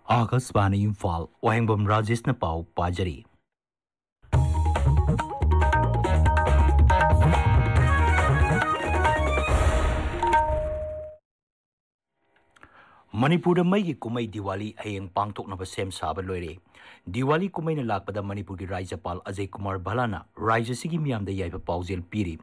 आकाशवाणी इम्फाल वाहेंबम राजेश पाव पाजरी मणिपुर मई कुमई Diwali हयेंग पांगथोकनब same साब लोइरे दिवाली कुमई लापद मणिपुर की राज्यपाल अजय कुमार भलाना राज्य सिगी मियाम याइब पाउजेल पीरी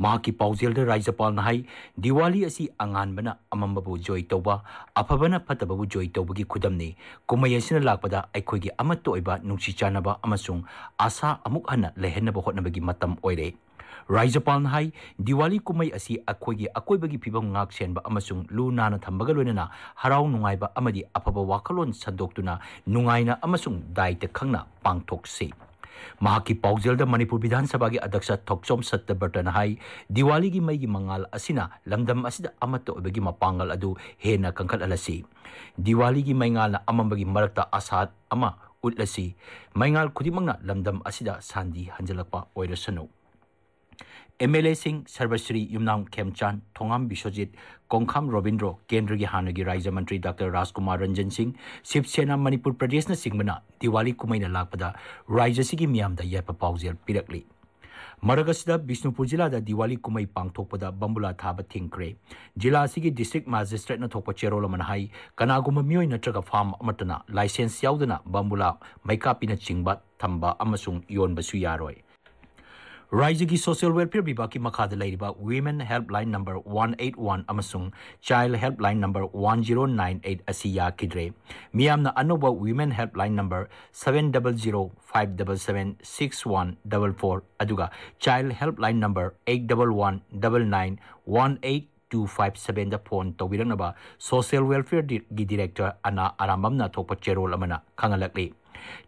माकी पाउजेल राज्यपाल नाई दिवाली असी अंगानबना अमंबबु जोय तौबा अफबना फतबबु जोय तौबगी खुदमनी कुमई असिना लापद अखोइगी अमत्त ओइबा नुंसी चानबा अमसुंग आशा अमुक हन्ना लेहनब होटनबगी मतम ओइरे राज्यपाल हाई दिवाली कुमई असी अखोइगी अकोइबगी फिबम ngak senba amasung lu nana thambaga loinana harau nungaiba amadi afaba wakalon sandoktuna nungaina amasung daite khangna pangthokse mahaki paujel da manipur vidhan sabha gi adyaksha thokchom satyabartan hai diwali gi mai gi mangal asina lamdam asida amatta obagi mapangal adu hena kankal alasi diwali gi maingal na amambagi marakta asat ama utlasi maingal khudimangna lamdam asida sandi hanjalakpa oirasano MLA Singh सर्वश्री युमनाम खेमचान थोंगाम बिश्वजित कोंखाम रोबिंद्रो केंद्र की हानगी राज्य मंत्री doctor राजकुमार रंजन सिंह शिवसेना मणिपुर प्रदेश न सिंगमना दिवाली कुमैना लापदा राज्य सिगी मियामदा याप पाउजेल पिरकली मरगसदा बिष्णुपुर जिला दा दिवाली कुमई पांगथोकपदा बंबुला थाबा थिंक्रे जिला सिगी डिस्ट्रिक्ट मैजिस्ट्रेट न थोकप चेरोल मनहाई कनागुम मियोय नत्रगा फार्म अमतना लाइसेंस याउदना बंबुला मैकापिना चिंगबा थंबा अमसुंग योनबसु यारोय राज्य की सोशल वेलफेयर विभाग की मखाद लेरिबा वीमेन हेल्पलाइन नंबर 181 अमसुंग चाइल्ड हेल्पलाइन नंबर 1098 असी याकिद्रे मियामना अनोबा वीमेन हेल्पलाइन नंबर 705776144 अदुगा चाइल्ड हेल्पलाइन नंबर 8119991827 दा फोन तौबिरनबा सोशल वेलफेयर की डायरेक्टर अना आराममना थोप चेरोल अमना खंगलकली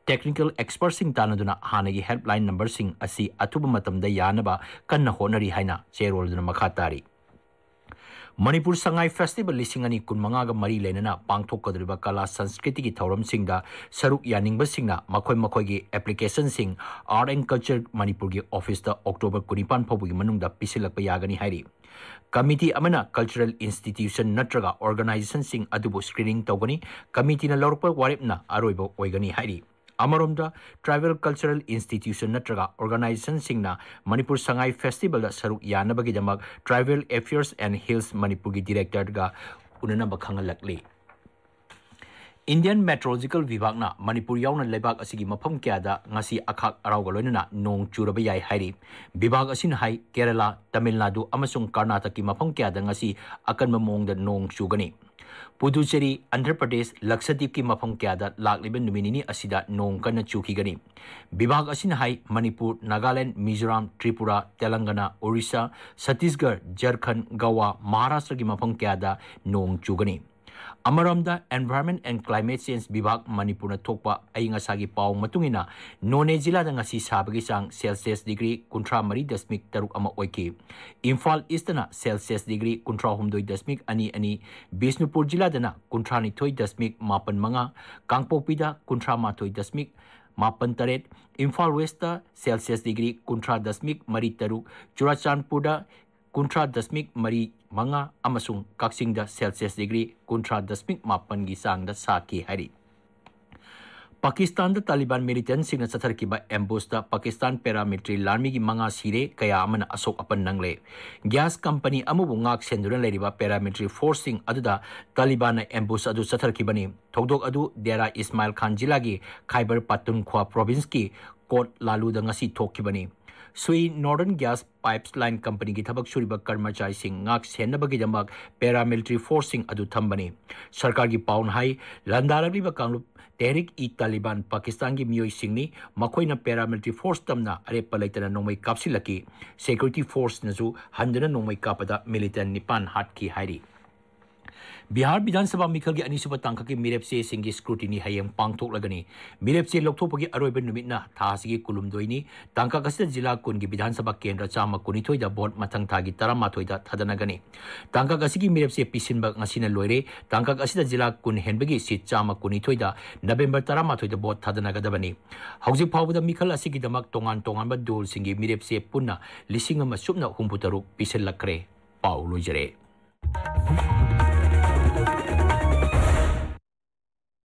टेक्निकल एक्सपर्ट सिंह तानदुना हानगी हेल्पलाइन नंबर सिंह असी अथुब मतमदा यानबा कन्न होनरी हाइना चेरोलदुना मखा तारी मणिपुर संगाई फेस्टिवल लिसिंगनी कुनमंगा मरी लेनना पांगथोकदरिबा कला संस्कृति की थौरम सिंगदा सरुक यानिंगबा सिंगना मखोय मखोयगी एप्लीकेशन सिंह आर्ट एंड कल्चर मणिपुर की ऑफिस दा अक्टोबर 19 फाउबगी मनुंगदा पिसिलकपा यागनी हाइरी कमिटी अमना कल्चरल इंस्टीट्यूशन नत्रगा ऑर्गेनाइजेशन सिंह अदुबु स्क्रीनिंग तौगनी कमिटी न लौरप वारेपना अरोइबो ओइगनी हाइरी अमरोमदा ट्राइबल कल्चरल इंस्टीट्यूशन नत्रगा ऑर्गेनाइजेशन सिंगना मणिपुर संगाई फेस्टिवल दा सरुक यानबगीदमक tribal affairs and hills Manipur की डायरेक्टर गा उननब खंगलकली इंडियन मेट्रोलॉजिकल विभाग ना मणिपुर याउना लेबाक असिगी मफम क्यादा ngasi अखाक अराउगा लोइनना नोंग चुरबा याय हाइरी विभाग असिन हाई केरला तमिलनाडु अमसुंग कर्नाटक की मफम क्यादा ngasi अकनम मोंगदा नोंग चुगनी पुदुचेरी आंध्र प्रदेश लक्षद्वीप की मफम क्यादा लाकलिबन नुमिनिनी असिदा नोंग कन्न चुखिगनी विभाग असिन हाई मणिपुर नागालैंड मिजोरम त्रिपुरा तेलंगाना ओडिशा छत्तीसगढ़ झारखंड गोवा महाराष्ट्र की मफम क्यादा नोंग चुगनी अमरमदा एनवायरनमेंट एंड क्लाइमेट चेंज विभाग मणिपुर थोपा अयंगासागी पाव मतुंगिना नोने जिला ngasi साबगी चांग सेल्सियस डिग्री 13.3 अमा ओइकी इम्फाल ईस्टना सेल्सियस डिग्री 13.22 बिष्णुपुर जिला 13.9 कांगपोकपीदा 13.8 Imphal west celsius degree 13.3 Churachandpur 13.4 अमसुंग काक्सिंग सेल्सियस डिग्री 13.8 की चांग साकी हारी पाकिस्तान तालिबान मिलिटेंट सिंह चथरकिबा एम्बुस पाकिस्तान पैरामिलिट्री लार्मी की मंगा सिरे कया अमना असोक अपन नंगले गैस कंपनी अमुबु ngak सेंदुना लेरिबा पैरामिलिट्री फोर्स सिंह अदुदा तालिबान एम्बुस अदु चथरकिबनी थौदोक अदु डेरा इस्माइल खान जिला की खैबर पख्तूनख्वा प्रोविंस की कोट लालूदा ngasi थोकिबनी Sui northern gas pipes company की थबक सुरिबा कर्मचारी सिंह ngak सेनबगीदमक पैरामिलिट्री फोर्स सिंह अदु थंबनी सरकार की पाउन हाई लंदारगलिबा कांगलुप तहरीक ई तालिबान पाकिस्तान की मियोई सिंहनी मखोइना पैरामिलिट्री फोर्स तमना अरेप लेतना नोंमै कापसिलकी सिक्योरिटी फोर्स नजु हंदना नोंमै कापदा मिलिटेंट निपान हाट की हाइरी बिहार विधानसभा मिखल की अनिसुब तांका की मिरेपसे सिंगी स्क्रूटिनी हयेंग पांगथोकलगनी मिरेपसे लोकथोपगी अरोइब नुमितना थासिगी कुलुमदोइनी तांका कसिदा जिला कुन की विधानसभा केंद्र चामा कुनिथोइ दा बोर्ड मथंग थागी 13 दा थदनगनी तांका कसिगी मिरेपसे पिसिनबा ngasiना लोइरे तांका कसिदा जिला कुन हेनबगी सीट चामा कुनिथोइ दा नवेंबर 13 दा बोर्ड थदनगदबनी हौजिक फावबदा मिखल असिगी दमक तोंगान तोंगानबा दोल सिंगी मिरेपसे पुन्ना लिसिंग अमा सुबना 63 पिसिललक्रे पाउ लोइजरे